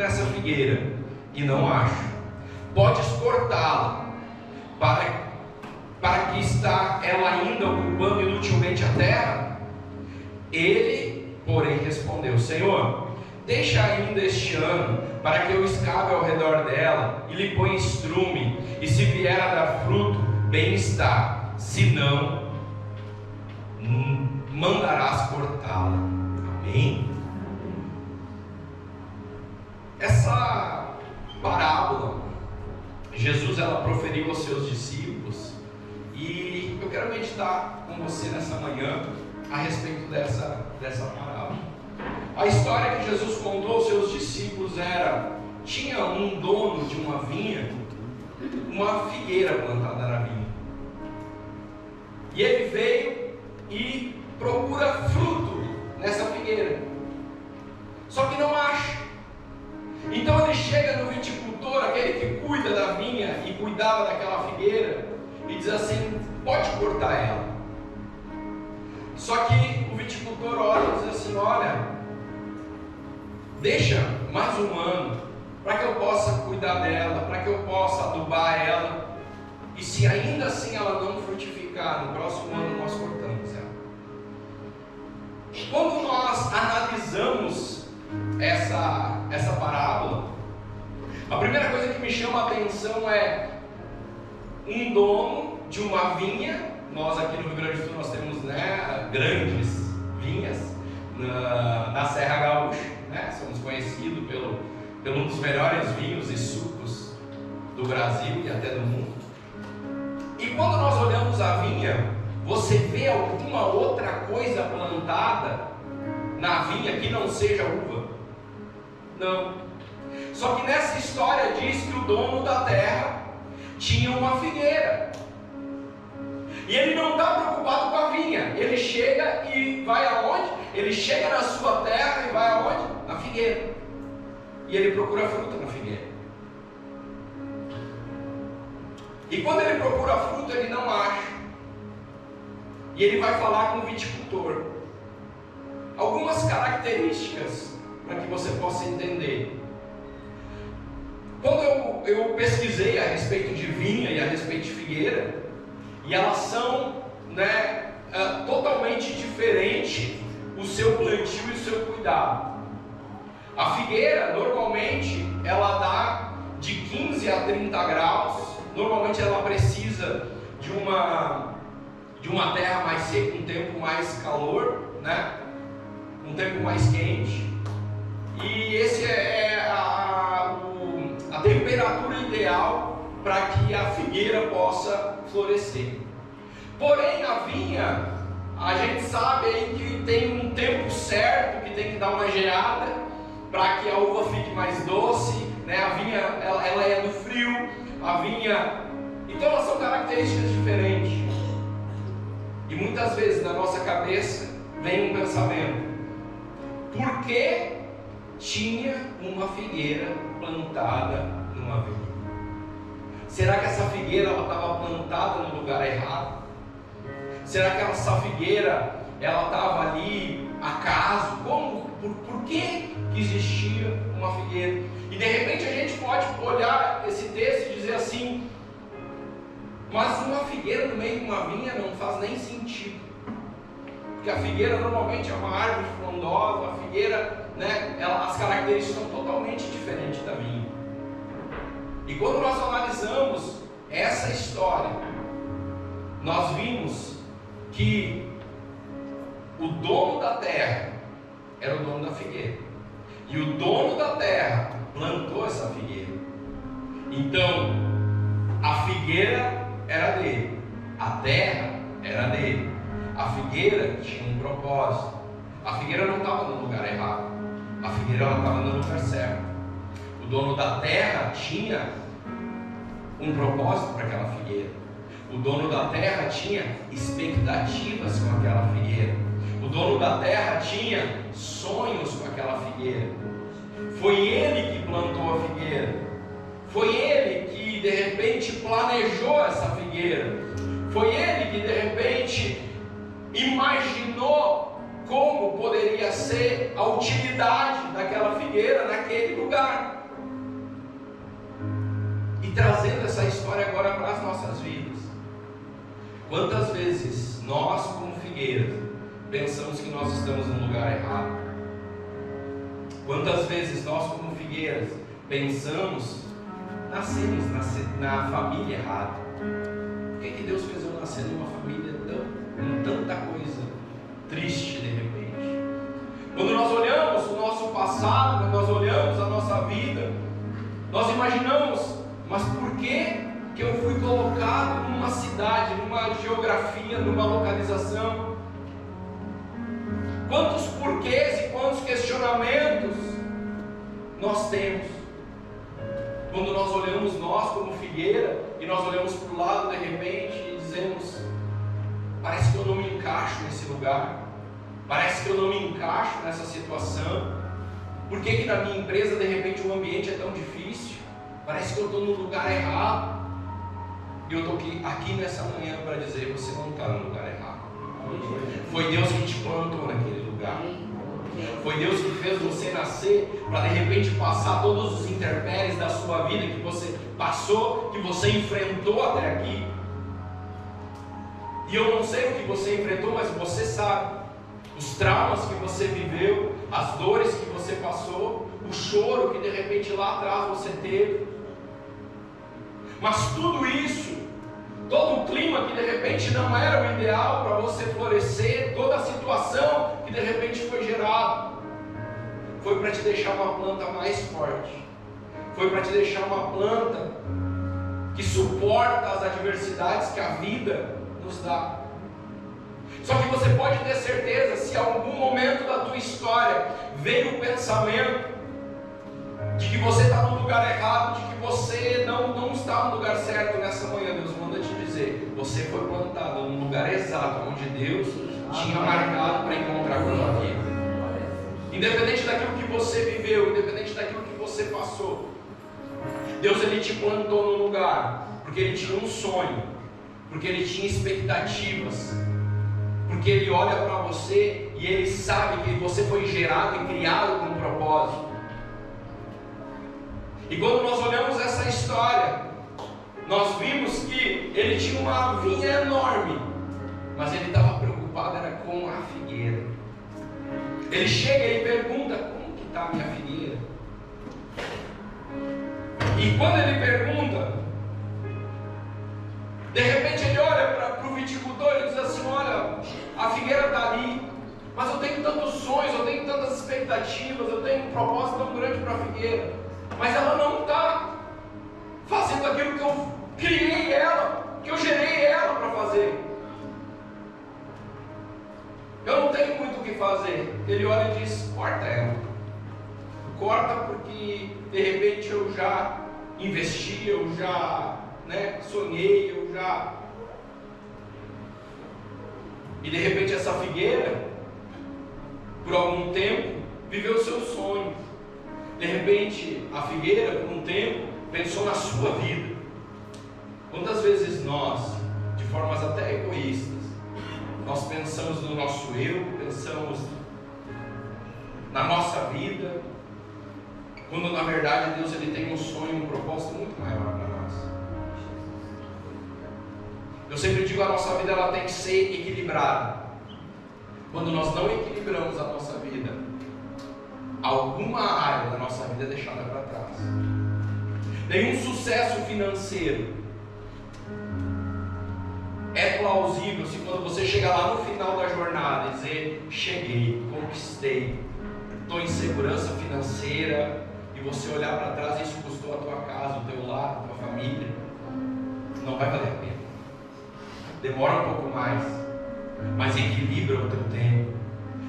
nessa figueira e não acho. Podes cortá-la, para que está ela ainda ocupando inutilmente a terra? Ele, porém, respondeu: Senhor, deixa ainda este ano, para que eu escabe ao redor dela e lhe ponha estrume, e se vier a dar fruto, bem está, se não, mandarás cortá-la. Amém? Essa parábola Jesus ela proferiu aos seus discípulos, e eu quero meditar com você nessa manhã a respeito dessa parábola. A história que Jesus contou aos seus discípulos tinha um dono de uma vinha, uma figueira plantada na vinha, e ele veio e procura fruto nessa figueira, só que não acha. Então ele chega no viticultor, aquele que cuida da vinha e cuidava daquela figueira, e diz assim: pode cortar ela. Só que o viticultor olha e diz assim: olha, deixa mais um ano, para que eu possa cuidar dela, para que eu possa adubar ela, e se ainda assim ela não frutificar, no próximo ano nós cortamos ela. Quando nós analisamos essa parábola, a primeira coisa que me chama a atenção é um dono de uma vinha. Nós aqui no Rio Grande do Sul nós temos, grandes vinhas na Serra Gaúcha, somos conhecidos pelo um dos melhores vinhos e sucos do Brasil e até do mundo. E quando nós olhamos a vinha, você vê alguma outra coisa plantada na vinha que não seja uva? Não. Só que nessa história diz que o dono da terra tinha uma figueira, e ele não está preocupado com a vinha. Ele chega e vai aonde? Ele chega na sua terra e vai aonde? Na figueira, e ele procura fruta na figueira. E quando ele procura fruta, ele não acha, e ele vai falar com o viticultor. Algumas características para que você possa entender. Quando eu pesquisei a respeito de vinha e a respeito de figueira, e elas são totalmente diferentes, o seu plantio e o seu cuidado. A figueira, normalmente, ela dá de 15 a 30 graus. Normalmente ela precisa de uma terra mais seca, um tempo mais calor, um tempo mais quente. E esse é a temperatura ideal para que a figueira possa florescer. Porém, a vinha, a gente sabe aí que tem um tempo certo, que tem que dar uma geada para que a uva fique mais doce, A vinha, ela é do frio, a vinha. Então elas são características diferentes. E muitas vezes na nossa cabeça vem um pensamento: por que tinha uma figueira plantada numa vinha? Será que essa figueira estava plantada no lugar errado? Será que essa figueira estava ali acaso? Por que existia uma figueira? E de repente a gente pode olhar esse texto e dizer assim: mas uma figueira no meio de uma vinha não faz nem sentido, porque a figueira normalmente é uma árvore frondosa. A figueira, as características são totalmente diferentes da vinha. E quando nós analisamos essa história, nós vimos que o dono da terra era o dono da figueira, e o dono da terra plantou essa figueira. Então a figueira era dele, a terra era dele, a figueira tinha um propósito. A figueira não estava no lugar errado, a figueira estava no lugar certo. O dono da terra tinha um propósito para aquela figueira. O dono da terra tinha expectativas com aquela figueira. O dono da terra tinha sonhos com aquela figueira. Foi ele que plantou a figueira. Foi ele que de repente planejou essa figueira. Foi ele que de repente imaginou como poderia ser a utilidade daquela figueira naquele lugar. E trazendo essa história agora para as nossas vidas. Quantas vezes nós, como figueiras, pensamos que nós estamos no lugar errado? Quantas vezes nós, como figueiras, nascemos na família errada? Por que Deus fez eu nascer numa família com tanta coisa triste de repente? Quando nós olhamos o nosso passado, quando nós olhamos a nossa vida, nós imaginamos, mas por que eu fui colocado numa cidade, numa geografia, numa localização? Quantos porquês e quantos questionamentos nós temos quando nós olhamos nós como figueira e nós olhamos para o lado de repente e dizemos: parece que eu não me encaixo nesse lugar, parece que eu não me encaixo nessa situação. Por que na minha empresa de repente o ambiente é tão difícil? Parece que eu estou no lugar errado. E eu estou aqui nessa manhã para dizer: você não está no lugar errado. Foi Deus que te plantou naquele lugar. Foi Deus que fez você nascer para de repente passar todos os intempéries da sua vida que você passou, que você enfrentou até aqui. E eu não sei o que você enfrentou, mas você sabe. Os traumas que você viveu, as dores que você passou, o choro que de repente lá atrás você teve. Mas tudo isso, todo o clima que de repente não era o ideal para você florescer, toda a situação que de repente foi gerada, foi para te deixar uma planta mais forte, foi para te deixar uma planta que suporta as adversidades que a vida nos dá. Só que você pode ter certeza, se em algum momento da tua história veio o pensamento de que você está no lugar errado, de que você não está no lugar certo, nessa manhã Deus manda te dizer: você foi plantado no lugar exato onde Deus tinha marcado para encontrar contigo. Independente daquilo que você viveu, independente daquilo que você passou, Deus ele te plantou no lugar porque Ele tinha um sonho, porque Ele tinha expectativas, porque Ele olha para você e Ele sabe que você foi gerado e criado com um propósito. E quando nós olhamos essa história, nós vimos que ele tinha uma vinha enorme, mas ele estava preocupado era com a figueira. Ele chega e pergunta: como que está a minha figueira? E quando ele pergunta, de repente ele olha para o viticultor e diz assim: olha, a figueira está ali, mas eu tenho tantos sonhos, eu tenho tantas expectativas, eu tenho um propósito tão grande para a figueira, mas ela não está fazendo aquilo que eu criei ela, que eu gerei ela para fazer. Eu não tenho muito o que fazer. Ele olha e diz: corta ela. Corta porque de repente eu já investi, eu já sonhei, eu já... E de repente essa figueira, por algum tempo, viveu o seu sonho. De repente a figueira, por um tempo, pensou na sua vida. Quantas vezes nós, de formas até egoístas, nós pensamos no nosso eu, pensamos na nossa vida, quando na verdade Deus ele tem um sonho, um propósito muito maior para nós. Eu sempre digo, a nossa vida ela tem que ser equilibrada. Quando nós não equilibramos a nossa vida, alguma área da nossa vida é deixada para trás. Nenhum sucesso financeiro é plausível se quando você chegar lá no final da jornada e dizer: cheguei, conquistei, estou em segurança financeira, e você olhar para trás e isso custou a tua casa, o teu lar, a tua família, não vai valer a pena. Demora um pouco mais, mas equilibra o teu tempo.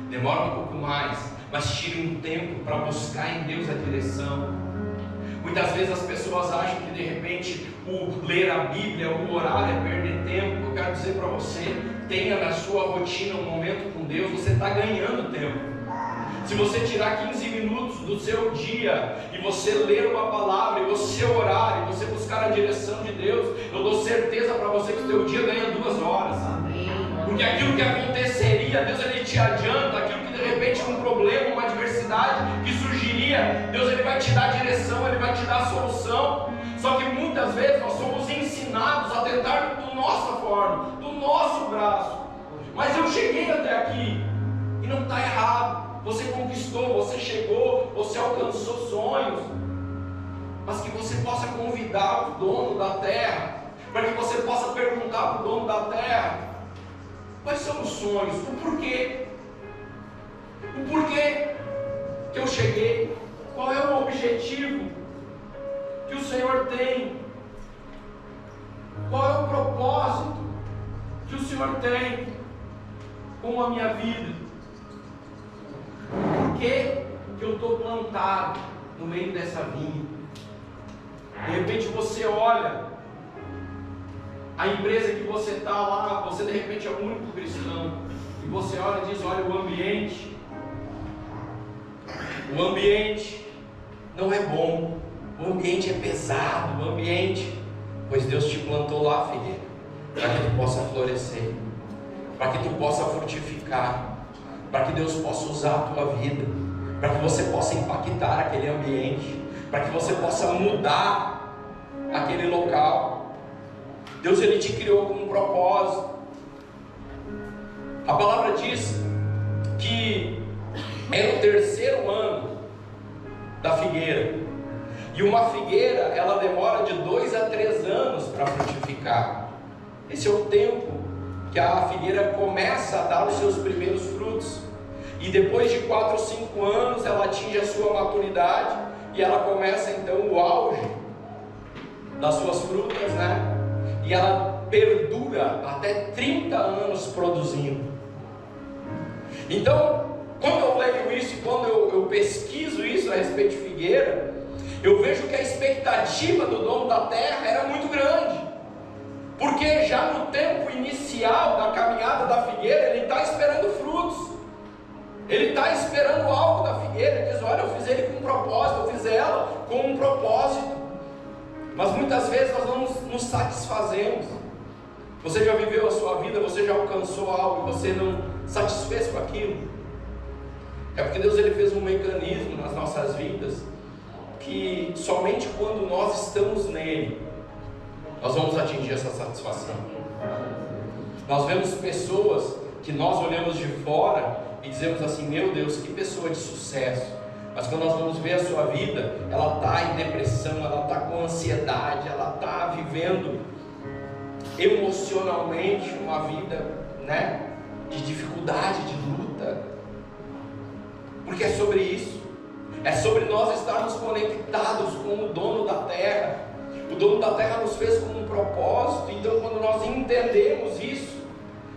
Demora um pouco mais, mas tire um tempo para buscar em Deus a direção. Muitas vezes as pessoas acham que de repente o ler a Bíblia, o orar é perder tempo. Eu quero dizer para você: tenha na sua rotina um momento com Deus, você está ganhando tempo. Se você tirar 15 minutos do seu dia e você ler uma palavra, e você orar, e você buscar a direção de Deus, eu dou certeza para você que o seu dia ganha 2 horas. Amém. Porque aquilo que aconteceria, Deus ele te adianta. Aquilo que de repente um problema, uma adversidade que surgiria, Deus ele vai te dar direção, ele vai te dar solução. Só que muitas vezes nós somos ensinados a tentar da nossa forma, do nosso braço. Mas eu cheguei até aqui e não está errado. Você conquistou, você chegou, você alcançou sonhos. Mas que você possa convidar o dono da terra, para que você possa perguntar para o dono da terra: quais são os sonhos? O porquê? O porquê que eu cheguei? Qual é o objetivo que o Senhor tem? Qual é o propósito que o Senhor tem com a minha vida? Por que eu estou plantado no meio dessa vinha? De repente você olha a empresa que você está lá, você de repente é o único cristão, e você olha e diz: olha, o ambiente não é bom, o ambiente é pesado, o ambiente, pois Deus te plantou lá, figueira, para que tu possa florescer, para que tu possa frutificar, para que Deus possa usar a tua vida, para que você possa impactar aquele ambiente, para que você possa mudar aquele local. Deus ele te criou com um propósito. A palavra diz que é o terceiro ano da figueira, e uma figueira ela demora de 2 a 3 anos para frutificar. Esse é o tempo que a figueira começa a dar os seus primeiros frutos, e depois de 4 ou 5 anos ela atinge a sua maturidade, e ela começa então o auge das suas frutas, né? E ela perdura até 30 anos produzindo. Então, quando eu leio isso e quando eu pesquiso isso a respeito de figueira, eu vejo que a expectativa do dono da terra era muito grande, porque já no tempo inicial da caminhada da figueira, ele está esperando frutos, ele está esperando algo da figueira. Ele diz: olha, eu fiz ele com um propósito, eu fiz ela com um propósito. Mas muitas vezes nós não nos satisfazemos. Você já viveu a sua vida, você já alcançou algo e você não satisfez com aquilo? É porque Deus ele fez um mecanismo nas nossas vidas que somente quando nós estamos nele nós vamos atingir essa satisfação. Nós vemos pessoas que nós olhamos de fora e dizemos assim: meu Deus, que pessoa de sucesso. Mas quando nós vamos ver a sua vida, ela está em depressão, ela está com ansiedade, ela está vivendo emocionalmente uma vida, né, de dificuldade, de luta. Porque é sobre isso, é sobre nós estarmos conectados com o dono da terra. O dono da terra nos fez com um propósito. Então quando nós entendemos isso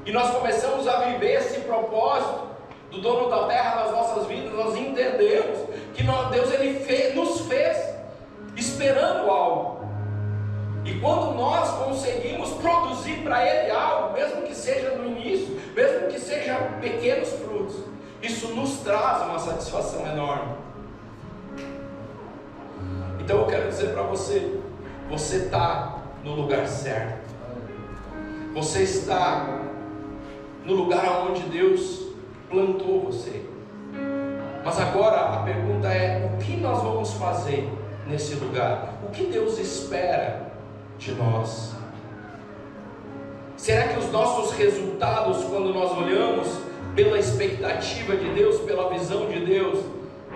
e nós começamos a viver esse propósito do dono da terra nas nossas vidas, nós entendemos que Deus ele nos fez esperando algo. E quando nós conseguimos produzir para Ele algo, mesmo que seja no início, mesmo que seja pequenos frutos, isso nos traz uma satisfação enorme. Então eu quero dizer para você: você está no lugar certo, você está no lugar onde Deus plantou você. Mas agora a pergunta é: o que nós vamos fazer nesse lugar? O que Deus espera de nós? Será que os nossos resultados, quando nós olhamos pela expectativa de Deus, pela visão de Deus,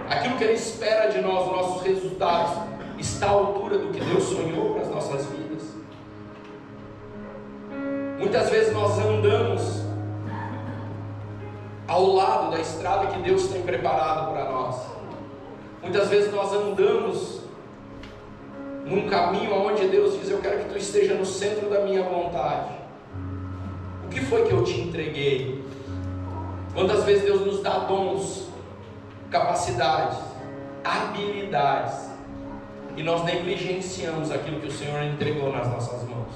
aquilo que Ele espera de nós, os nossos resultados, está à altura do que Deus sonhou para as nossas vidas? Muitas vezes nós andamos ao lado da estrada que Deus tem preparado para nós. Muitas vezes nós andamos num caminho onde Deus diz: eu quero que tu esteja no centro da minha vontade. O que foi que eu te entreguei? Quantas vezes Deus nos dá dons, capacidades, habilidades, e nós negligenciamos aquilo que o Senhor entregou nas nossas mãos?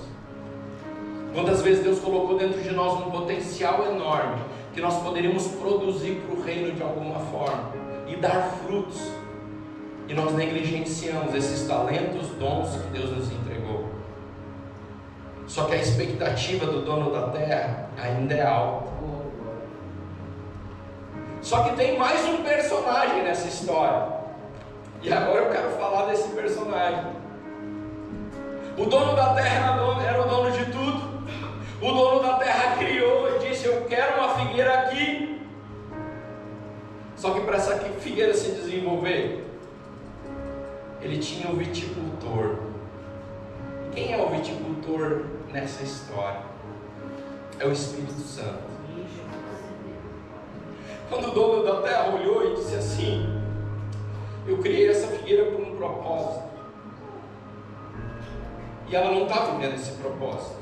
Quantas vezes Deus colocou dentro de nós um potencial enorme, que nós poderíamos produzir para o reino de alguma forma e dar frutos, e nós negligenciamos esses talentos, dons que Deus nos entregou. Só que a expectativa do dono da terra ainda é alta. Só que tem mais um personagem nessa história. E agora eu quero falar desse personagem. O dono da terra era o dono de tudo. O dono da terra criou e disse: eu quero uma figueira aqui. Só que para essa figueira se desenvolver, ele tinha um viticultor. Quem é o viticultor nessa história? É o Espírito Santo. Quando o dono da terra olhou e disse assim: eu criei essa figueira por um propósito, e ela não está vivendo esse propósito.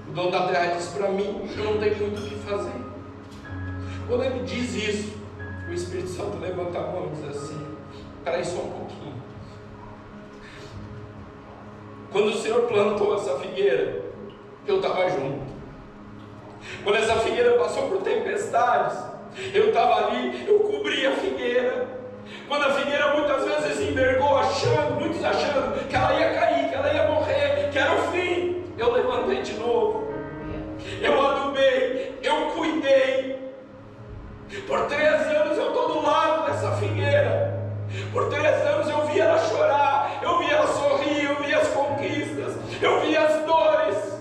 O dono da terra disse para mim: eu não tenho muito o que fazer. Quando ele diz isso, o Espírito Santo levanta a mão e diz assim: espera aí só um pouquinho. Quando o Senhor plantou essa figueira, eu estava junto. Quando essa figueira passou por tempestades, eu estava ali, eu cobri a figueira. Quando a figueira muitas vezes envergou, muitos achando que ela ia cair, que ela ia morrer, que era o fim, eu levantei de novo. Eu adubei, eu cuidei. Por 3 anos eu estou do lado dessa figueira. Por 3 anos eu vi ela chorar, eu vi ela sorrir, eu vi as conquistas, eu vi as dores.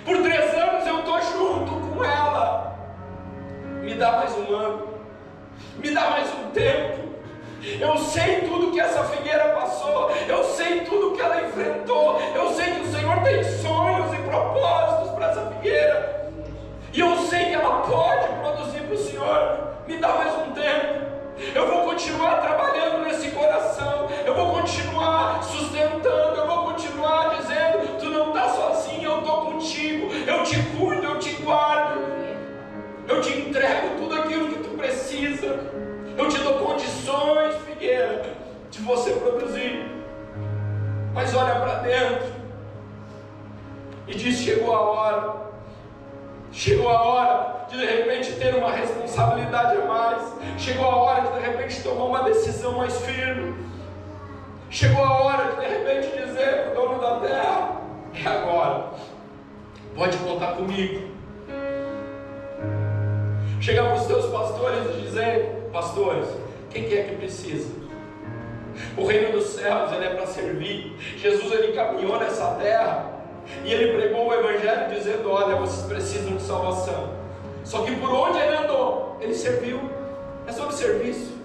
Por 3 anos eu estou junto com ela. Me dá mais um ano, me dá mais um tempo. Eu sei tudo que essa figueira passou, eu sei tudo que ela enfrentou, eu sei que o Senhor tem sonhos e propósitos para essa figueira, e eu sei que ela pode produzir para o Senhor. Me dá mais um tempo. Eu vou continuar trabalhando nesse coração, eu vou continuar sustentando, eu vou continuar dizendo: tu não está sozinho, eu estou contigo, eu te cuido, eu te guardo, eu te entrego tudo aquilo que tu precisa, eu te dou condições, figueira, de você produzir. Mas olha para dentro e diz: chegou a hora. Chegou a hora de repente ter uma responsabilidade a mais. Chegou a hora de repente tomar uma decisão mais firme. Chegou a hora de repente dizer para o dono da terra: é agora, pode contar comigo. Chegar para os teus pastores e dizer: pastores, quem que é que precisa? O reino dos céus, ele é para servir. Jesus, ele caminhou nessa terra e ele pregou o evangelho dizendo: olha, vocês precisam de salvação. Só que por onde ele andou, ele serviu. É sobre serviço.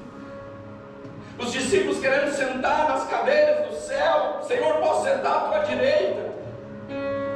Os discípulos querendo sentar nas cadeiras do céu: Senhor, posso sentar à tua direita?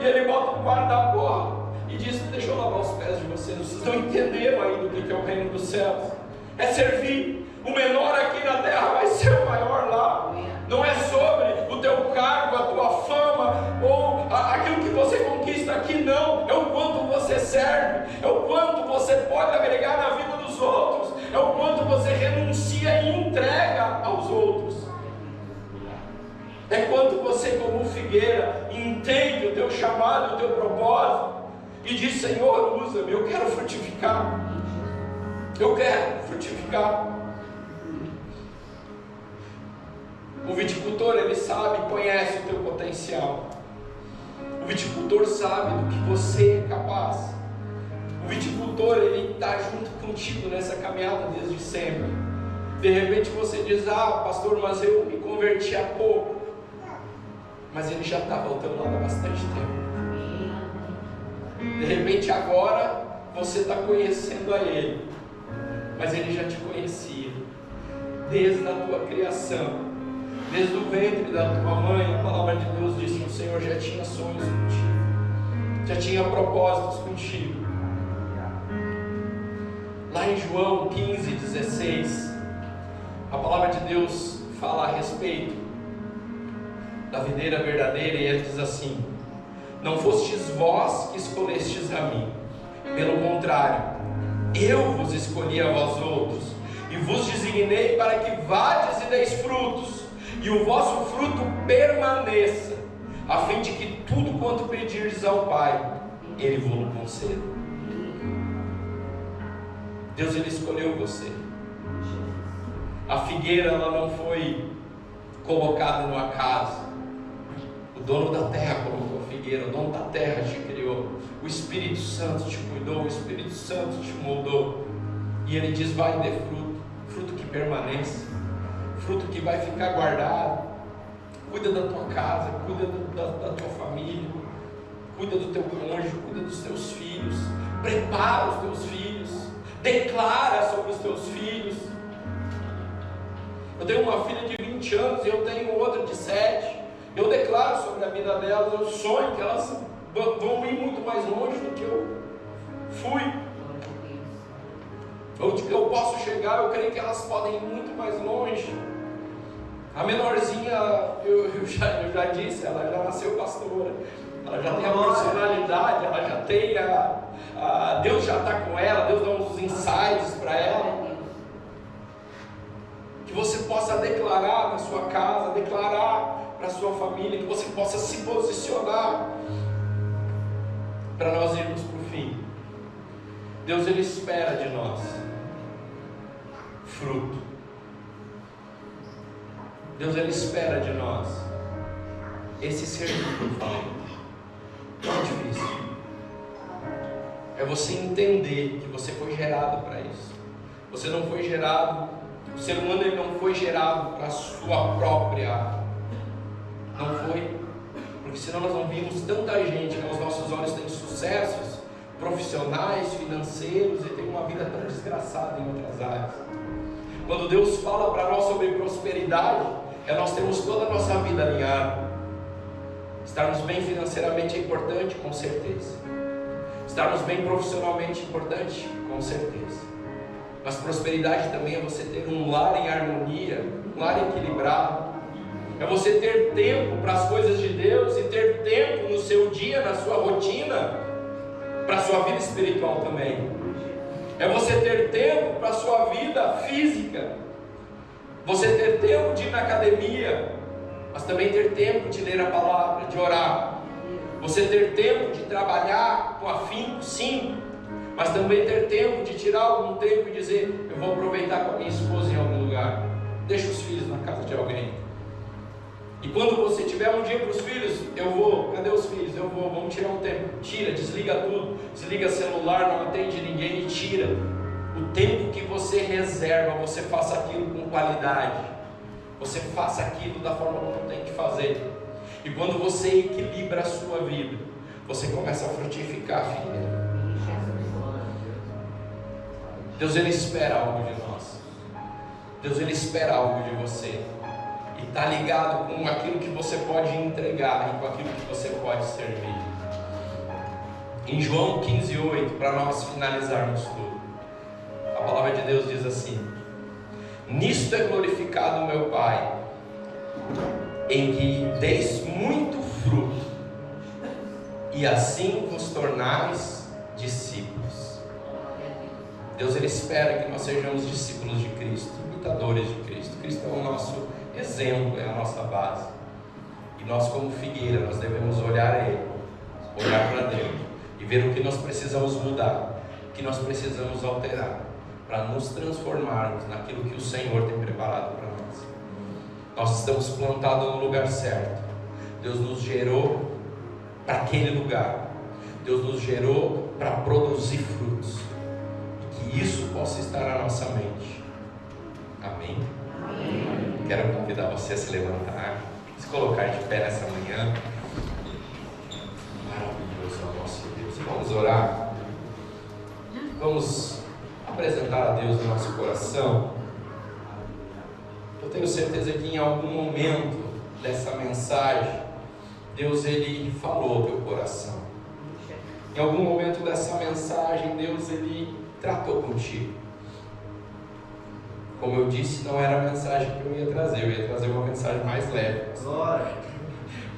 E ele bota um guarda-bola e diz: deixa eu lavar os pés de vocês. Vocês não entenderam ainda o que é o reino dos céus. É servir. O menor aqui na terra vai ser o maior lá. Não é sobre o teu cargo, a tua fama ou aquilo que você conquista aqui, não. É o quanto você serve, é o quanto você pode agregar na vida dos outros, é o quanto você renuncia e entrega aos outros. É quanto você, como figueira, entende o teu chamado, o teu propósito e diz: Senhor, usa-me, eu quero frutificar. Eu quero frutificar. O viticultor, ele sabe, conhece o teu potencial. O viticultor sabe do que você é capaz. O viticultor, ele está junto contigo nessa caminhada desde sempre. De repente você diz: ah, pastor, mas eu me converti há pouco. Mas ele já estava ao teu lado há bastante tempo. De repente agora você está conhecendo a ele, mas ele já te conhecia desde a tua criação. Desde o ventre da tua mãe, a palavra de Deus diz que o Senhor já tinha sonhos contigo, já tinha propósitos contigo. Lá em João 15:16, a palavra de Deus fala a respeito da videira verdadeira, e ele diz assim: não fostes vós que escolhestes a mim, pelo contrário, eu vos escolhi a vós outros, e vos designei para que vades e deis frutos, e o vosso fruto permaneça, a fim de que tudo quanto pedirdes ao Pai, Ele vos conceda. Deus, Ele escolheu você. A figueira, ela não foi colocada no acaso. O dono da terra colocou a figueira, o dono da terra te criou, o Espírito Santo te cuidou, o Espírito Santo te moldou. E ele diz: vai e dê fruto, fruto que permaneça, fruto que vai ficar guardado. Cuida da tua casa, cuida da tua família, cuida do teu cônjuge, cuida dos teus filhos, prepara os teus filhos, declara sobre os teus filhos. Eu tenho uma filha de 20 anos e eu tenho outra de 7. Eu declaro sobre a vida delas, eu sonho que elas vão ir muito mais longe do que eu fui. Onde eu posso chegar, eu creio que elas podem ir muito mais longe. A menorzinha, eu já disse, ela já nasceu pastora. Ela já tem a personalidade, ela já tem Deus já está com ela, Deus dá uns insights para ela. Que você possa declarar na sua casa, declarar para a sua família, que você possa se posicionar para nós irmos para o fim. Deus, Ele espera de nós fruto. Deus, Ele espera de nós esse serviço que eu falei. Não é difícil. É você entender que você foi gerado para isso. Você não foi gerado, o ser humano ele não foi gerado para a sua própria. Não foi. Porque senão nós não vimos tanta gente que aos nossos olhos tem sucessos profissionais, financeiros e tem uma vida tão desgraçada em outras áreas. Quando Deus fala para nós sobre prosperidade, nós temos toda a nossa vida alinhada. Estarmos bem financeiramente é importante, com certeza. Estarmos bem profissionalmente é importante, com certeza. Mas prosperidade também é você ter um lar em harmonia, um lar equilibrado. É você ter tempo para as coisas de Deus e ter tempo no seu dia, na sua rotina, para a sua vida espiritual também. É você ter tempo para a sua vida física. Você ter tempo de ir na academia, mas também ter tempo de ler a palavra, de orar. Você ter tempo de trabalhar com afinco, sim, mas também ter tempo de tirar algum tempo e dizer: eu vou aproveitar com a minha esposa em algum lugar. Deixa os filhos na casa de alguém. E quando você tiver um dia para os filhos, eu vou, cadê os filhos? Eu vou, vamos tirar um tempo. Tira, desliga tudo, desliga celular, não atende ninguém e tira. O tempo que você reserva, você faça aquilo com qualidade. Você faça aquilo da forma como tem que fazer. E quando você equilibra a sua vida, você começa a frutificar, filha. Deus, Ele espera algo de nós. Deus, Ele espera algo de você. E está ligado com aquilo que você pode entregar e com aquilo que você pode servir. Em João 15:8, para nós finalizarmos tudo, a palavra de Deus diz assim: nisto é glorificado o meu Pai, em que deis muito fruto, e assim vos tornais discípulos. Deus, Ele espera que nós sejamos discípulos de Cristo, imitadores de Cristo. Cristo é o nosso exemplo, é a nossa base. E nós, como figueira, nós devemos olhar a Ele, olhar para dentro e ver o que nós precisamos mudar, o que nós precisamos alterar, para nos transformarmos naquilo que o Senhor tem preparado para nós. Nós estamos plantados no lugar certo. Deus nos gerou para aquele lugar. Deus nos gerou para produzir frutos. E que isso possa estar na nossa mente. Amém? Amém. Quero convidar você a se levantar, se colocar de pé nessa manhã. Maravilhoso é o nosso Deus. Vamos orar. Vamos apresentar a Deus no nosso coração. Eu tenho certeza que em algum momento dessa mensagem, Deus, Ele falou ao teu coração. Em algum momento dessa mensagem, Deus, Ele tratou contigo. Como eu disse, não era a mensagem que eu ia trazer uma mensagem mais leve.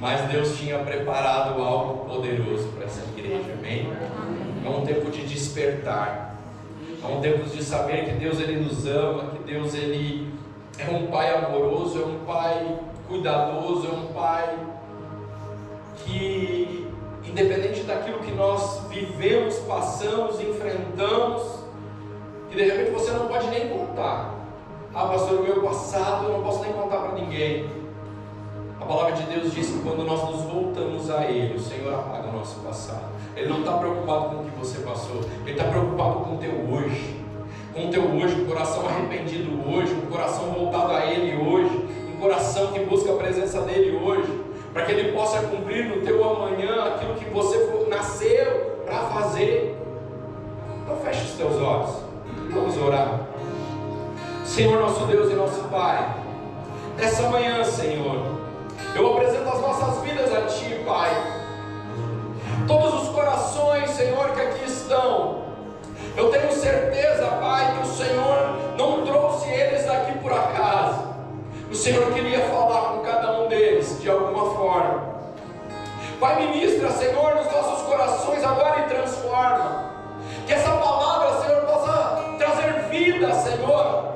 Mas Deus tinha preparado algo poderoso para essa igreja, amém? É um tempo de despertar, é um tempo de saber que Deus, Ele nos ama, que Deus, Ele é um Pai amoroso, é um Pai cuidadoso, é um Pai que, independente daquilo que nós vivemos, passamos, enfrentamos, que de repente você não pode nem contar. Ah, pastor, o meu passado eu não posso nem contar para ninguém. A palavra de Deus diz que quando nós nos voltamos a Ele, o Senhor apaga o nosso passado. Ele não está preocupado com o que você passou, Ele está preocupado com o teu hoje. Com o teu hoje, um coração arrependido hoje, um coração voltado a Ele hoje, um coração que busca a presença dEle hoje, para que Ele possa cumprir no teu amanhã aquilo que você nasceu para fazer. Então feche os teus olhos, vamos orar. Senhor nosso Deus e nosso Pai, nessa manhã, Senhor, eu apresento as nossas vidas a Ti, Pai. Todos os corações, Senhor, que aqui estão, eu tenho certeza, Pai, que o Senhor não trouxe eles aqui por acaso. O Senhor queria falar com cada um deles de alguma forma. Pai, ministra, Senhor, nos nossos corações agora e transforma. Que essa palavra, Senhor, possa trazer vida, Senhor,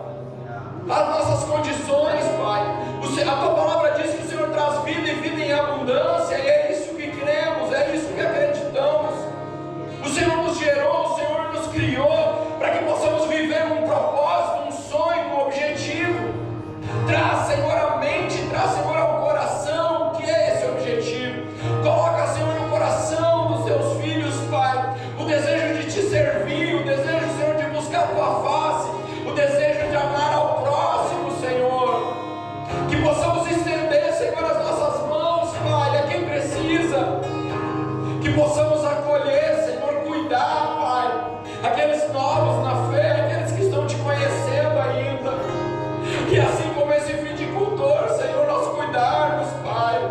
às nossas condições, Pai. A Tua palavra diz que o Senhor traz vida e vida em abundância, e é isso que cremos, é isso que acreditamos. O Senhor nos gerou, o Senhor nos criou, para que possamos viver um propósito, um sonho, um objetivo. Traz, Senhor, a mente, traz, Senhor, ao coração, que é esse objetivo. Coloca, Senhor, no coração dos Teus filhos, Pai, o desejo de Te servir, o desejo, Senhor, de buscar a Tua face, o desejo de amar ao próximo, Senhor. Que possamos estender, Senhor, as nossas mãos, Pai, a quem precisa. Que possamos acolher, Senhor, cuidar, Pai, aqueles novos na fé, aqueles que estão Te conhecendo ainda. E assim como esse viticultor, Senhor, nós cuidarmos, Pai.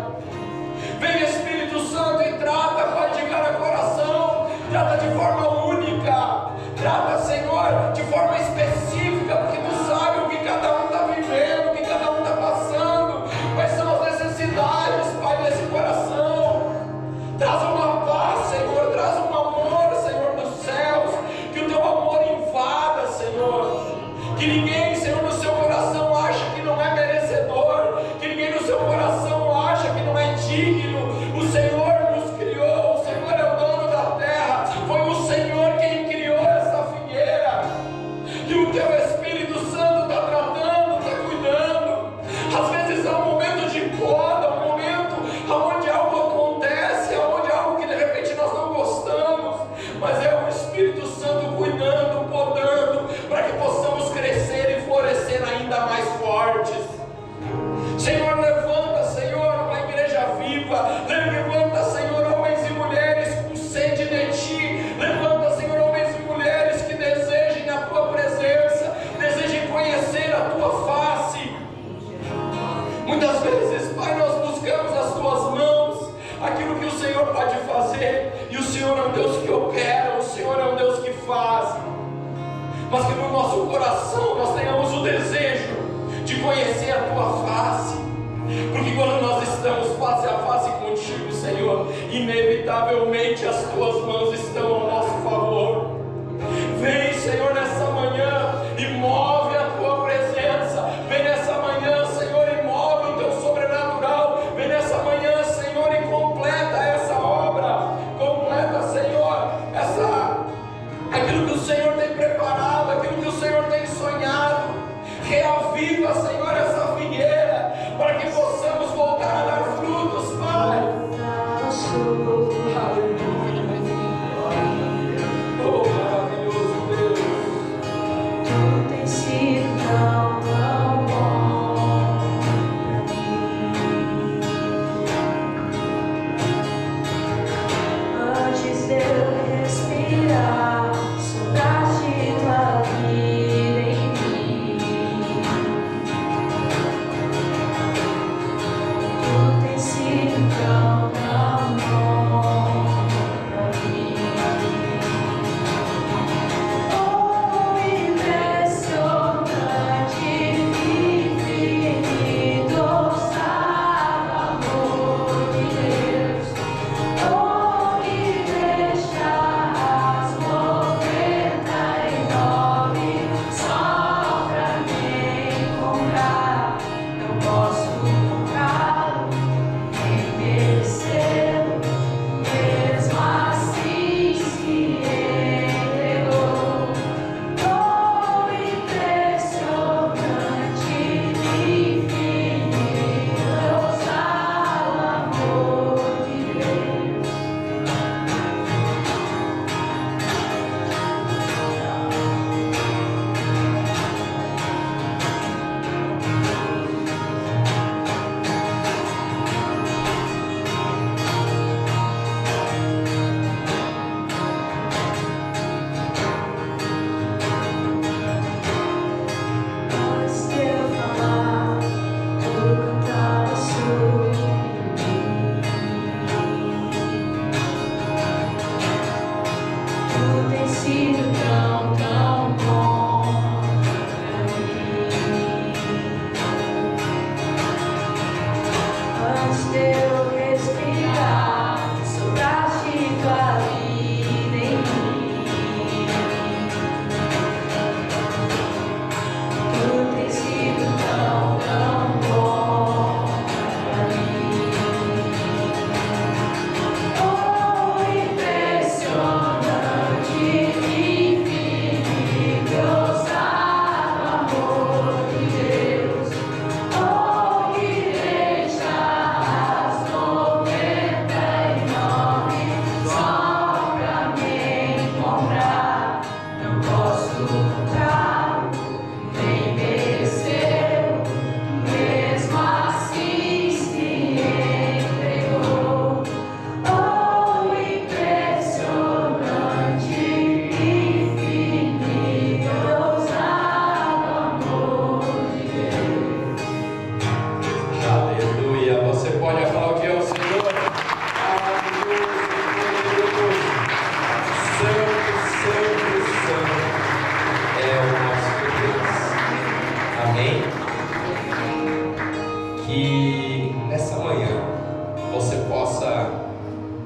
Vem Espírito Santo e trata, Pai, de cada coração, trata de forma única, trata, Senhor, de forma específica, porque Tu sabe o que cada um está vivendo, o que cada um está passando, quais são as necessidades, Pai, desse coração. Traz uma paz, Senhor, traz um amor, Senhor, dos céus, que o Teu amor invada, Senhor, que ninguém, Senhor, no seu coração acha que não é merecedor, que ninguém no seu coração acha que não é digno. O Senhor nos criou, o Senhor é o dono da terra, foi o Senhor quem criou essa figueira, e o Teu Espírito Santo está tratando, está cuidando. Às vezes há um momento de poda, um momento onde algo acontece, onde algo que de repente nós não gostamos, mas é o Espírito Santo cuidando, podando, para que possamos crescer e florescer ainda mais fortes. Senhor, levanta, Senhor, uma igreja viva. Levanta, Senhor, homens e mulheres com sede de Ti. Levanta, Senhor, homens e mulheres que desejem a Tua presença, desejem conhecer a Tua face. Muitas vezes, Pai, nós buscamos as Tuas mãos, aquilo que o Senhor pode fazer, e o Senhor é um Deus que opera, o Senhor é um Deus que faz. Mas que no nosso coração nós tenhamos o desejo de conhecer a Tua face, porque quando nós estamos face a face contigo, Senhor, inevitavelmente as Tuas mãos estão ao nosso favor. Vem, Senhor, nessa manhã e move a Tua presença. Vem nessa manhã, Senhor, e move o Teu sobrenatural. Vem nessa manhã, Senhor, e completa essa obra. Completa, Senhor, aquilo que o Senhor tem preparado, aquilo que o Senhor tem sonhado. Reaviva, Senhor, essa figueira.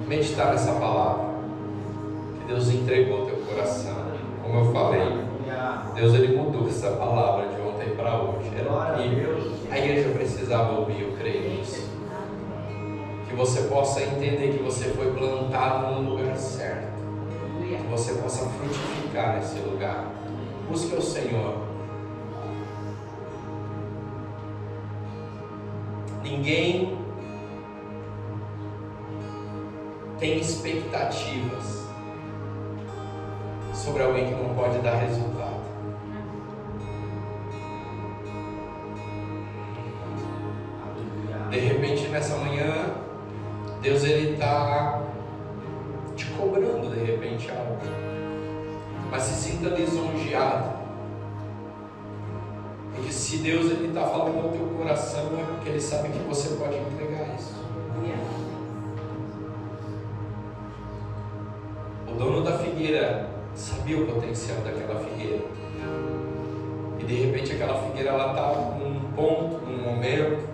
meditar nessa palavra que Deus entregou ao teu coração. Como eu falei, Deus ele mudou essa palavra de ontem para hoje. Era que a igreja precisava ouvir, eu creio nisso. Que você possa entender que você foi plantado no lugar certo, que você possa frutificar nesse lugar. Busque o Senhor. Ninguém tem expectativas sobre alguém que não pode dar resultado. De repente, nessa manhã, Deus ele está te cobrando de repente algo, mas se sinta lisonjeado, porque se Deus ele está falando no teu coração é porque Ele sabe que você pode entregar isso. O dono da figueira sabia o potencial daquela figueira, e de repente aquela figueira ela estava num ponto, num momento,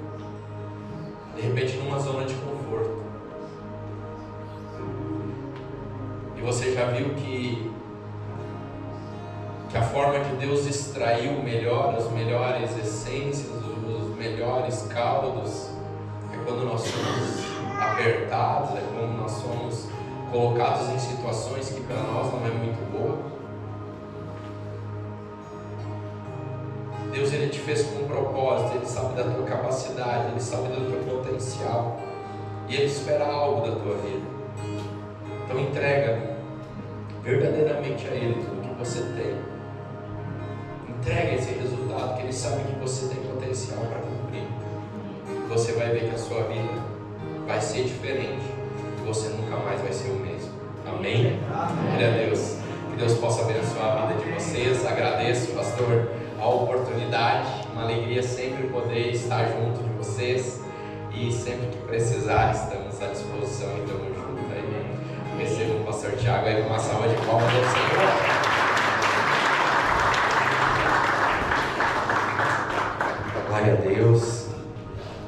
de repente numa zona de conforto. E você já viu que a forma que Deus extraiu melhor, as melhores essências, os melhores caldos, é quando nós somos apertados, é quando nós somos colocados em situações que para nós não é muito boa. Deus ele te fez com um propósito, Ele sabe da tua capacidade, Ele sabe do teu potencial, e Ele espera algo da tua vida. Então entrega verdadeiramente a Ele tudo que você tem. Entrega esse resultado, que Ele sabe que você tem potencial para cumprir. Você vai ver que a sua vida vai ser diferente, e você nunca mais vai ser o mesmo. Amém? Glória a Deus. Que Deus possa abençoar a vida de vocês. Agradeço, pastor, a oportunidade, uma alegria sempre poder estar junto de vocês, e sempre que precisar estamos à disposição e estamos juntos aí. Receba o pastor Tiago aí com uma salva de palmas do Senhor. Glória a Deus.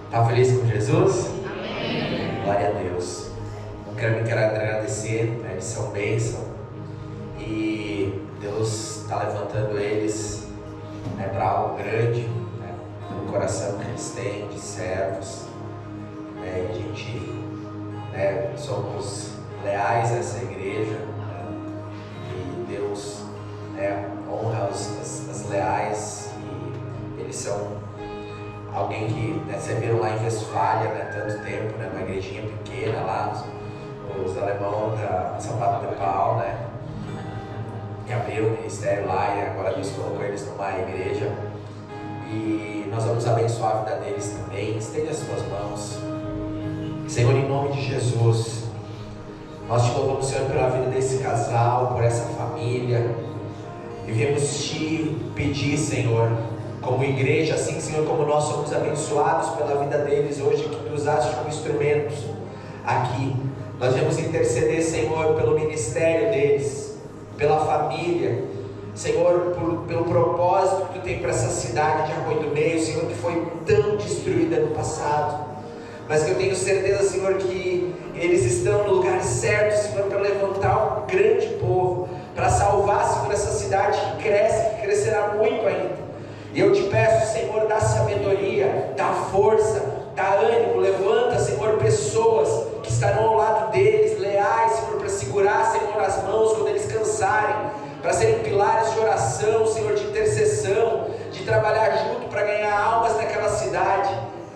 Está feliz com Jesus? Amém. Glória a Deus. Eu quero agradecer, né, eles são bênção, e Deus está levantando eles, né, para algo grande, né, no coração que eles têm de servos, né, e a gente, né, somos leais a essa igreja, né, e Deus, né, honra as leais, e eles são alguém que, né, vocês viram lá em Westfália, né, tanto tempo, né, uma igrejinha pequena lá, os alemãos da Sapato de Pau, né, que abriu o ministério lá, e agora Deus colocou eles numa igreja, e nós vamos abençoar a vida deles também. Estende as suas mãos. Senhor, em nome de Jesus, nós te louvamos, Senhor, pela vida desse casal, por essa família, e viemos te pedir, Senhor, como igreja, assim, Senhor, como nós somos abençoados pela vida deles hoje, que tu usaste como instrumentos aqui. Nós vamos interceder, Senhor, pelo ministério deles, pela família, Senhor, pelo propósito que tu tem para essa cidade de Arroio do Meio, Senhor, que foi tão destruída no passado. mas que eu tenho certeza, Senhor, que eles estão no lugar certo, Senhor, para levantar um grande povo, para salvar, Senhor, essa cidade que cresce, que crescerá muito ainda. E eu te peço, Senhor, dá sabedoria, dá força, dá ânimo, levanta, Senhor, pessoas que estarão ao lado deles, leais, Senhor, para segurar, Senhor, as mãos quando eles cansarem, para serem pilares de oração, Senhor, de intercessão, de trabalhar junto para ganhar almas naquela cidade.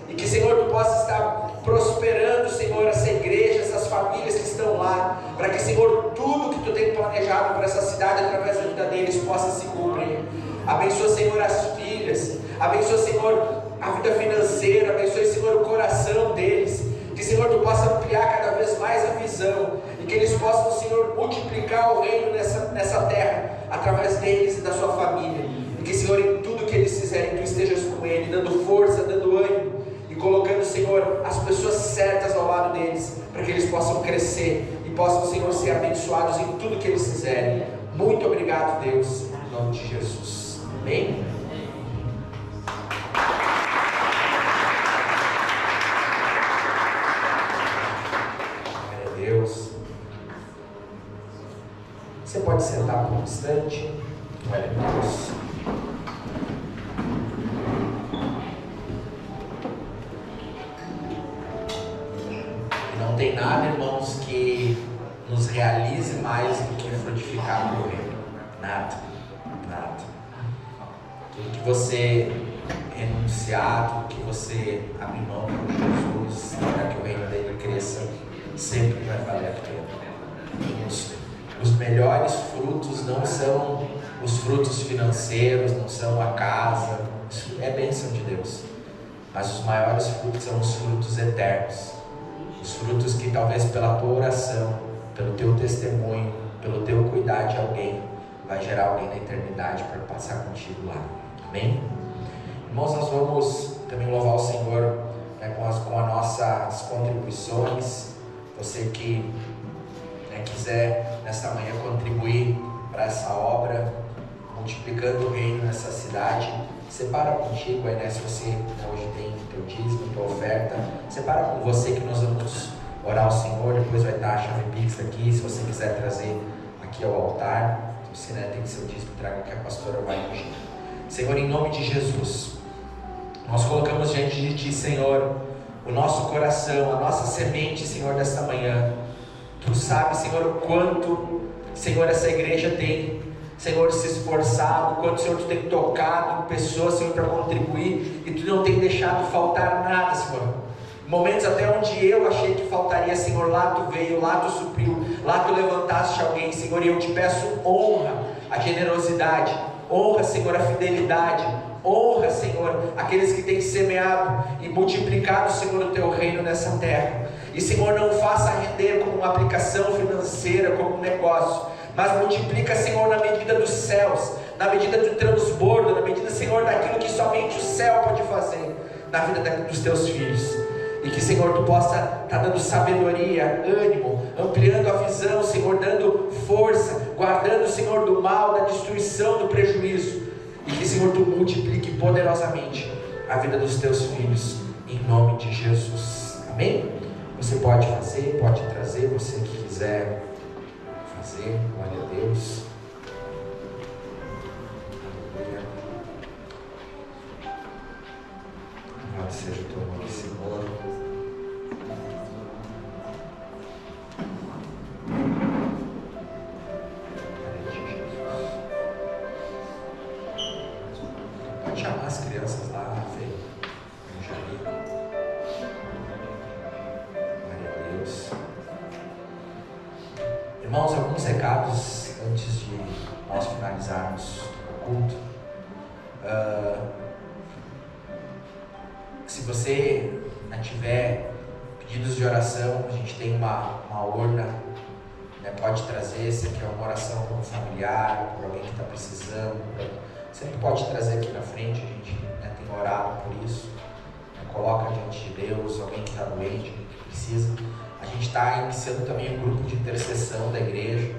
E que, Senhor, tu possa estar prosperando, Senhor, essa igreja, essas famílias que estão lá, para que, Senhor, tudo que tu tem planejado para essa cidade através da vida deles possa se cumprir. Abençoa, Senhor, as filhas, abençoa, Senhor, a vida financeira, abençoe, Senhor, o coração deles. Que, Senhor, tu possa ampliar cada vez mais a visão e que eles possam, Senhor, multiplicar o reino nessa terra através deles e da sua família. E que, Senhor, em tudo que eles fizerem, tu estejas com ele, dando força, dando ânimo e colocando, Senhor, as pessoas certas ao lado deles, para que eles possam crescer e possam, Senhor, ser abençoados em tudo que eles fizerem. Muito obrigado, Deus, em nome de Jesus. Amém? Você pode sentar por um instante. Glória a Deus. Não tem nada, irmãos, que nos realize mais do que frutificar no reino. Nada. Tudo que você renunciar, tudo que você abrir mão por Jesus, para que o reino dele cresça, sempre vai valer a pena. Os melhores frutos não são os frutos financeiros, não são a casa, isso é bênção de Deus, mas os maiores frutos são os frutos eternos, os frutos que talvez pela tua oração, pelo teu testemunho, pelo teu cuidar de alguém, vai gerar alguém na eternidade para passar contigo lá. Amém? Irmãos, nós vamos também louvar o Senhor, né, com as nossas contribuições. Você que quiser nesta manhã contribuir para essa obra, multiplicando o reino nessa cidade, separa contigo aí, né? Se você hoje tem teu dízimo, tua oferta, separa com você que nós vamos orar ao Senhor. Depois vai estar a chave Pix aqui, se você quiser trazer aqui ao altar. Se você, tem seu dízimo, traga que a pastora vai ungir. Senhor, em nome de Jesus, nós colocamos diante de Ti, Senhor, o nosso coração, a nossa semente, Senhor, nesta manhã. Tu sabes, Senhor, o quanto, Senhor, essa igreja tem, Senhor, se esforçado, o quanto, Senhor, Tu tem tocado pessoas, Senhor, para contribuir, e Tu não tem deixado faltar nada, Senhor. Momentos até onde eu achei que faltaria, Senhor, lá Tu veio, lá Tu supriu, lá Tu levantaste alguém, Senhor, e eu te peço honra a generosidade, honra, Senhor, a fidelidade, honra, Senhor, aqueles que têm semeado e multiplicado, Senhor, o Teu reino nessa terra. E, Senhor, não faça render como uma aplicação financeira, como um negócio, mas multiplica, Senhor, na medida dos céus, na medida do transbordo, na medida, Senhor, daquilo que somente o céu pode fazer na vida dos Teus filhos. E que, Senhor, Tu possa estar dando sabedoria, ânimo, ampliando a visão, Senhor, dando força, guardando, Senhor, do mal, da destruição, do prejuízo. E que, Senhor, Tu multiplique poderosamente a vida dos Teus filhos, em nome de Jesus. Amém? Você pode fazer, pode trazer, você que quiser fazer. Glória a Deus. Aleluia. Louvado seja o Teu nome, Senhor. Glória a Ti, Jesus. Pode chamar as crianças lá, Fê. Eu já vi. Irmãos, alguns recados antes de nós finalizarmos o culto. Se você tiver pedidos de oração, a gente tem uma urna, né, pode trazer. Se quer uma oração por um familiar, por alguém que está precisando, sempre pode trazer aqui na frente. A gente tem orado por isso, coloca diante de Deus alguém que está doente, que precisa. A gente está iniciando também um grupo de intercessão da igreja,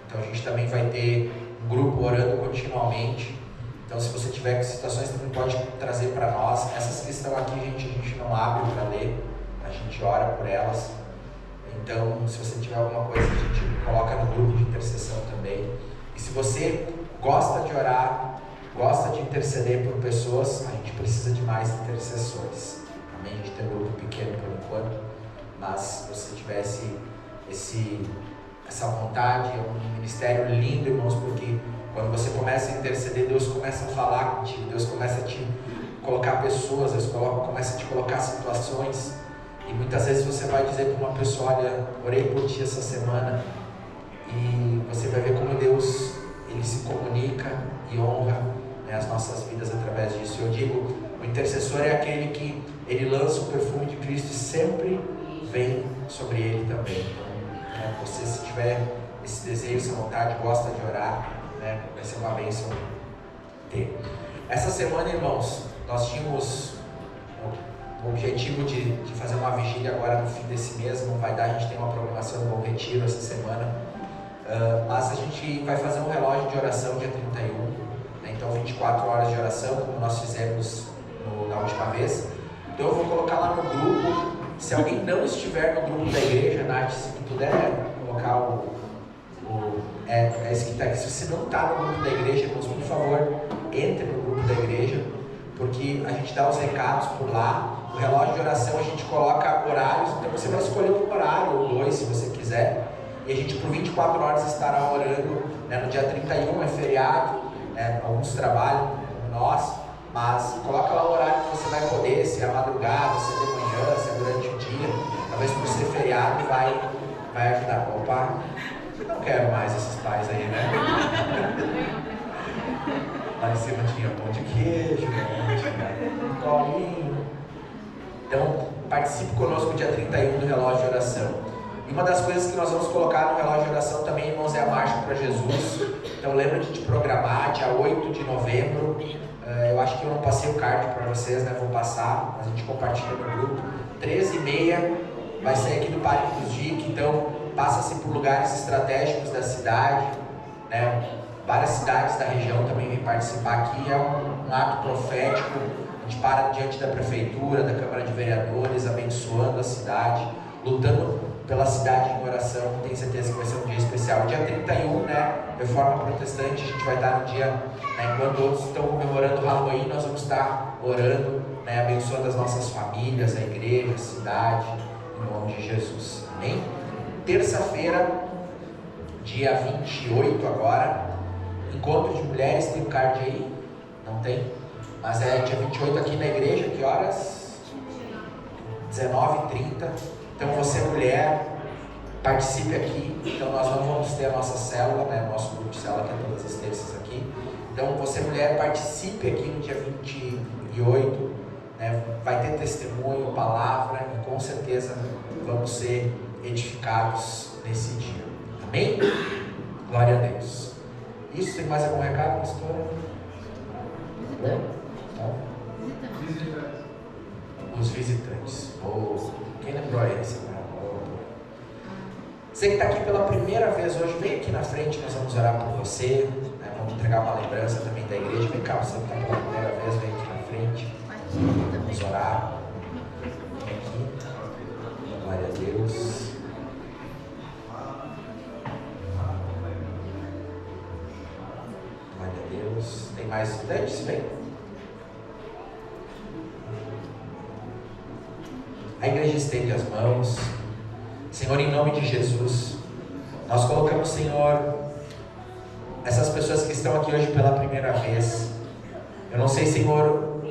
então a gente também vai ter um grupo orando continuamente. Então, se você tiver situações, também pode trazer para nós. Essas que estão aqui, a gente não abre para ler, a a gente ora por elas. Então, se você tiver alguma coisa, a gente coloca no grupo de intercessão também. E se você gosta de orar, gosta de interceder por pessoas, a gente precisa de mais intercessores. Amém? A gente tem um grupo pequeno por enquanto, mas se você tivesse essa vontade, é um ministério lindo, irmãos, porque quando você começa a interceder, Deus começa a falar contigo, Deus começa a te colocar pessoas, Deus começa a te colocar situações, e muitas vezes você vai dizer para uma pessoa: olha, orei por ti essa semana, e você vai ver como Deus, Ele se comunica e honra, né, as nossas vidas através disso. Eu digo, o intercessor é aquele que Ele lança o perfume de Cristo e sempre vem sobre ele também. Então, né, você, se tiver esse desejo, essa vontade, gosta de orar, né, vai ser uma bênção ter. Essa semana, irmãos, nós tínhamos o objetivo de fazer uma vigília agora no fim desse mês. Não vai dar, a gente tem uma programação do Bom Retiro essa semana, mas a gente vai fazer um relógio de oração dia 31, né, então 24 horas de oração, como nós fizemos na última vez. Então eu vou colocar lá no grupo. Se alguém não estiver no grupo da igreja, Nath, se tu puder colocar é isso que está aqui. Se você não está no grupo da igreja, irmãos, por favor, entre no grupo da igreja, porque a gente dá os recados por lá. O relógio de oração a gente coloca horários, então você vai escolher um horário ou dois, se você quiser, e a gente por 24 horas estará orando, né? No dia 31 é feriado, né? Alguns trabalham, como nós, mas coloca lá o horário que você vai poder, se é madrugada, se é de manhã, se é durante o dia, talvez por ser feriado vai ajudar. Opa, não quero mais esses pais aí, né? Lá em cima tinha pão de queijo, tinha colinho. Então, participe conosco dia 31 do relógio de oração. E uma das coisas que nós vamos colocar no relógio de oração também, irmãos, é a Marcha para Jesus. Então lembra de te programar, dia 8 de novembro. Eu acho que eu não passei o card para vocês, né? Vou passar, mas a gente compartilha no grupo. 13h30, vai sair aqui do Parque dos Dique, então passa-se por lugares estratégicos da cidade, né? Várias cidades da região também vêm participar aqui. É um ato profético. A gente para diante da prefeitura, da Câmara de Vereadores, abençoando a cidade, lutando pela cidade em oração. Tenho certeza que vai ser um dia especial. Dia 31, né, Reforma Protestante, a gente vai estar no dia, né, enquanto outros estão comemorando o Halloween, nós vamos estar orando, né, abençoando as nossas famílias, a igreja, a cidade, em nome de Jesus. Amém? Terça-feira, dia 28 agora, encontro de mulheres. Tem o card aí? Não tem? Mas é dia 28 aqui na igreja. Que horas? 19h30. Então você, mulher, participe aqui. Então nós não vamos ter a nossa célula, né? Nosso grupo de célula que é todas as terças aqui. Então você, mulher, participe aqui no dia 28, né? Vai ter testemunho, palavra, e com certeza vamos ser edificados nesse dia. Amém? Glória a Deus. Isso, tem mais algum recado, pastora? Os visitantes. Quem lembrou esse? Você que está aqui pela primeira vez hoje, vem aqui na frente, nós vamos orar por você, né? Vamos entregar uma lembrança também da igreja. Vem cá, você que está pela primeira vez, vem aqui na frente, vamos orar. Vem aqui. Glória a Deus. Glória a Deus. Tem mais visitantes? Vem. A igreja estende as mãos. Senhor, em nome de Jesus, nós colocamos, Senhor, essas pessoas que estão aqui hoje pela primeira vez. Eu não sei, Senhor,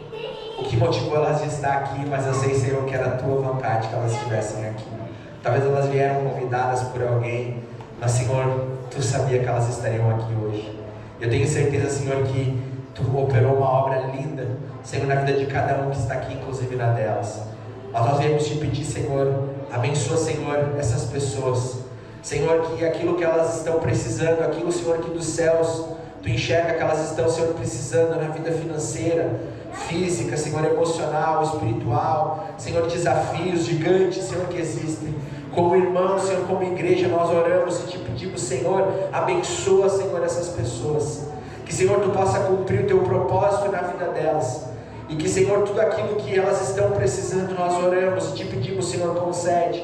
o que motivou elas de estar aqui, mas eu sei, Senhor, que era a Tua vontade que elas estivessem aqui. Talvez elas vieram convidadas por alguém, mas, Senhor, Tu sabia que elas estariam aqui hoje. Eu tenho certeza, Senhor, que Tu operou uma obra linda, Senhor, na vida de cada um que está aqui, inclusive na delas. Mas nós viemos te pedir, Senhor, abençoa, Senhor, essas pessoas. Senhor, que aquilo que elas estão precisando, aquilo, Senhor, que dos céus Tu enxerga que elas estão, Senhor, precisando na vida financeira, física, Senhor, emocional, espiritual, Senhor, desafios gigantes, Senhor, que existem. Como irmãos, Senhor, como igreja, nós oramos e te pedimos, Senhor, abençoa, Senhor, essas pessoas. Que, Senhor, Tu possa cumprir o Teu propósito na vida delas. E que, Senhor, tudo aquilo que elas estão precisando, nós oramos e te pedimos, Senhor, concede,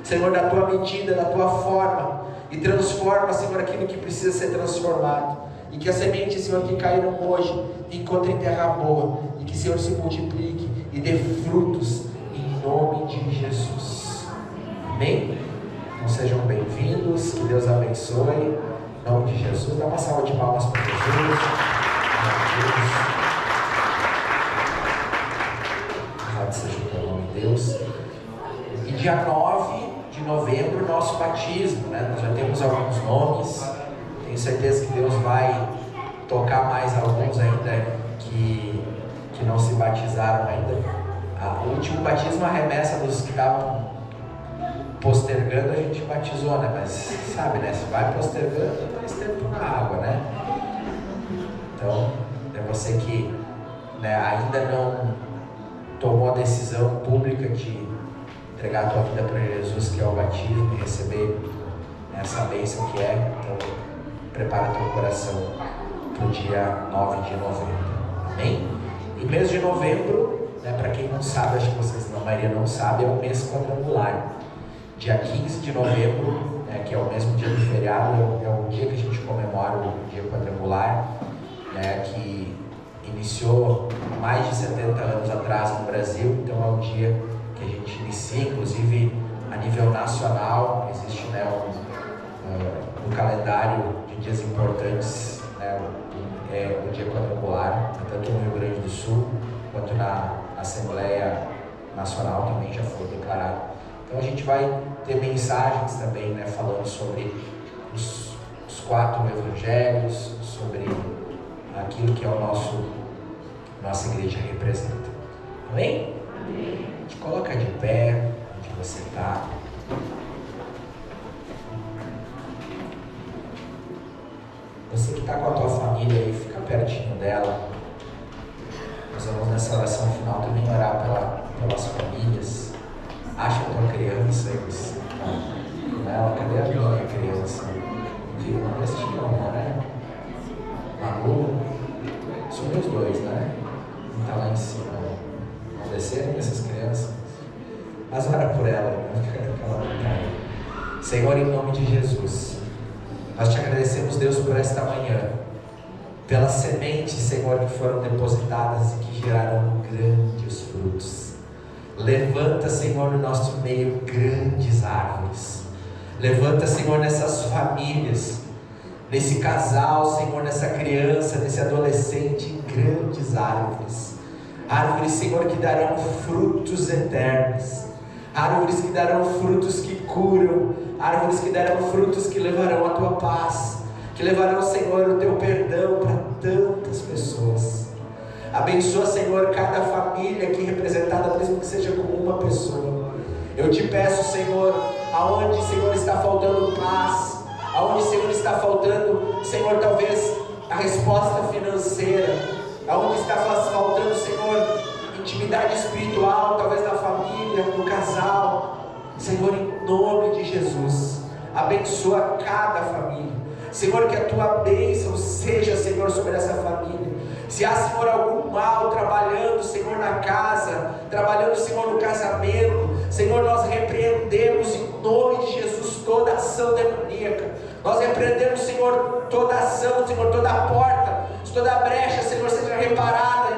Senhor, da tua medida, da tua forma, e transforma, Senhor, aquilo que precisa ser transformado. E que as sementes, Senhor, que caíram hoje, encontrem terra boa, e que, Senhor, se multiplique e dê frutos, em nome de Jesus. Amém? Então sejam bem-vindos, que Deus abençoe, em nome de Jesus. Dá uma salva de palmas para Jesus. Louvado seja o nome de Deus. E dia 9 de novembro, nosso batismo, né? Nós já temos alguns nomes. Tenho certeza que Deus vai tocar mais alguns ainda que não se batizaram ainda. O último batismo, a remessa dos que estavam postergando, a gente batizou, né? Mas sabe, né? Se vai postergando, mais tempo na água, né? Então, é você que, né, ainda não tomou a decisão pública de entregar a tua vida para Jesus, que é o batismo, e receber essa bênção que é. Então, prepara teu coração para o dia 9 de novembro. Amém? E mês de novembro, né, para quem não sabe, acho que vocês, na maioria não sabe, é o mês quadrangular. Dia 15 de novembro, né, que é o mesmo dia do feriado, é o dia que a gente comemora o dia quadrangular, né, que iniciou mais de 70 anos atrás no Brasil. Então é um dia que a gente inicia, inclusive a nível nacional, existe, né, um calendário de dias importantes, né, o dia quadrangular, tanto no Rio Grande do Sul quanto na Assembleia Nacional também já foi declarado. Então a gente vai ter mensagens também, né, falando sobre os 4 evangelhos, sobre aquilo que é nossa igreja representa. Amém? Amém. A gente coloca de pé onde você está. Você que está com a tua família aí, fica pertinho dela. Nós vamos nessa oração final também orar pelas famílias. Acha a tua criança aí, você com ela. Cadê a minha criança? Viu? Não assistiu, né? Malu? São os dois, né? Não está lá em cima. Vão descer essas crianças. Mas ora por ela, né? Senhor, em nome de Jesus, nós te agradecemos, Deus, por esta manhã, pelas sementes, Senhor, que foram depositadas e que gerarão grandes frutos. Levanta, Senhor, no nosso meio grandes árvores. Levanta, Senhor, nessas famílias, nesse casal, Senhor, nessa criança, nesse adolescente, grandes árvores. Árvores, Senhor, que darão frutos eternos. Árvores que darão frutos que curam. Árvores que darão frutos que levarão a tua paz, que levarão, Senhor, o teu perdão para tantas pessoas. Abençoa, Senhor, cada família aqui representada, mesmo que seja com uma pessoa. Eu te peço, Senhor, aonde, Senhor, está faltando paz, aonde, Senhor, está faltando, Senhor, talvez a resposta financeira, aonde está faltando, Senhor, intimidade espiritual, talvez na família, no casal. Senhor, em nome de Jesus, abençoa cada família. Senhor, que a tua bênção seja, Senhor, sobre essa família. Se há, Senhor, algum mal trabalhando, Senhor, na casa, trabalhando, Senhor, no casamento, Senhor, nós repreendemos em nome de Jesus toda ação demoníaca. Nós repreendemos, Senhor, toda ação, Senhor, toda a porta, toda a brecha, Senhor, seja reparada,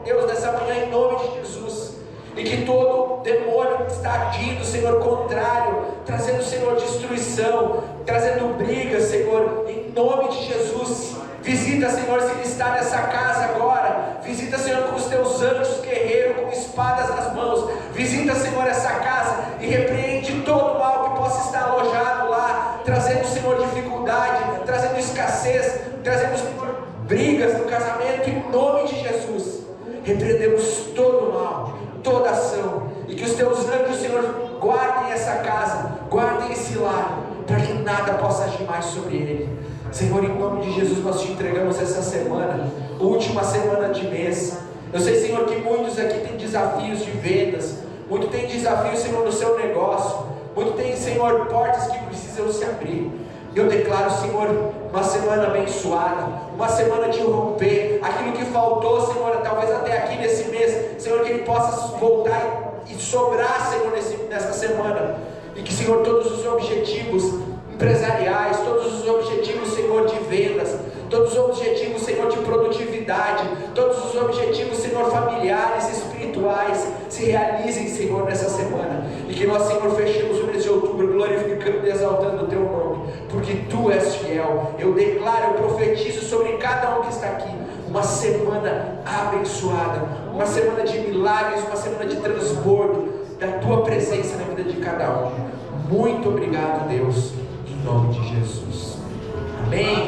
Deus, nessa manhã, em nome de Jesus. E que todo demônio que está agindo, Senhor, contrário, trazendo, Senhor, destruição, trazendo brigas, Senhor, em nome de Jesus. Visita, Senhor, se ele está nessa casa agora. Visita, Senhor, com os teus anjos guerreiros, com espadas nas mãos. Visita, Senhor, essa casa e repreende todo o mal que possa estar alojado lá, trazendo, Senhor, dificuldade, trazendo escassez, trazendo, Senhor, brigas no casamento, em nome de Jesus. Repreendemos todo o mal, toda ação, e que os teus anjos, Senhor, guardem essa casa, guardem esse lar, para que nada possa agir mais sobre ele. Senhor, em nome de Jesus, nós te entregamos essa semana, última semana de mês. Eu sei, Senhor, que muitos aqui têm desafios de vendas, muitos têm desafios, Senhor, no seu negócio, muitos têm, Senhor, portas que precisam se abrir. Eu declaro, Senhor, uma semana abençoada, uma semana de romper, aquilo que faltou, Senhor, talvez até aqui nesse mês, Senhor, que ele possa voltar e sobrar, Senhor, nessa semana, e que, Senhor, todos os objetivos empresariais, todos os objetivos, Senhor, de vendas, todos os objetivos, Senhor, de produtividade, todos os objetivos, Senhor, familiares, espirituais, se realizem, Senhor, nessa semana, e que nós, Senhor, fechemos o mês de outubro glorificando e exaltando o Teu nome, porque Tu és fiel. Eu declaro, eu profetizo sobre cada um que está aqui, uma semana abençoada, uma semana de milagres, uma semana de transbordo da Tua presença na vida de cada um. Muito obrigado, Deus, em nome de Jesus. Amém.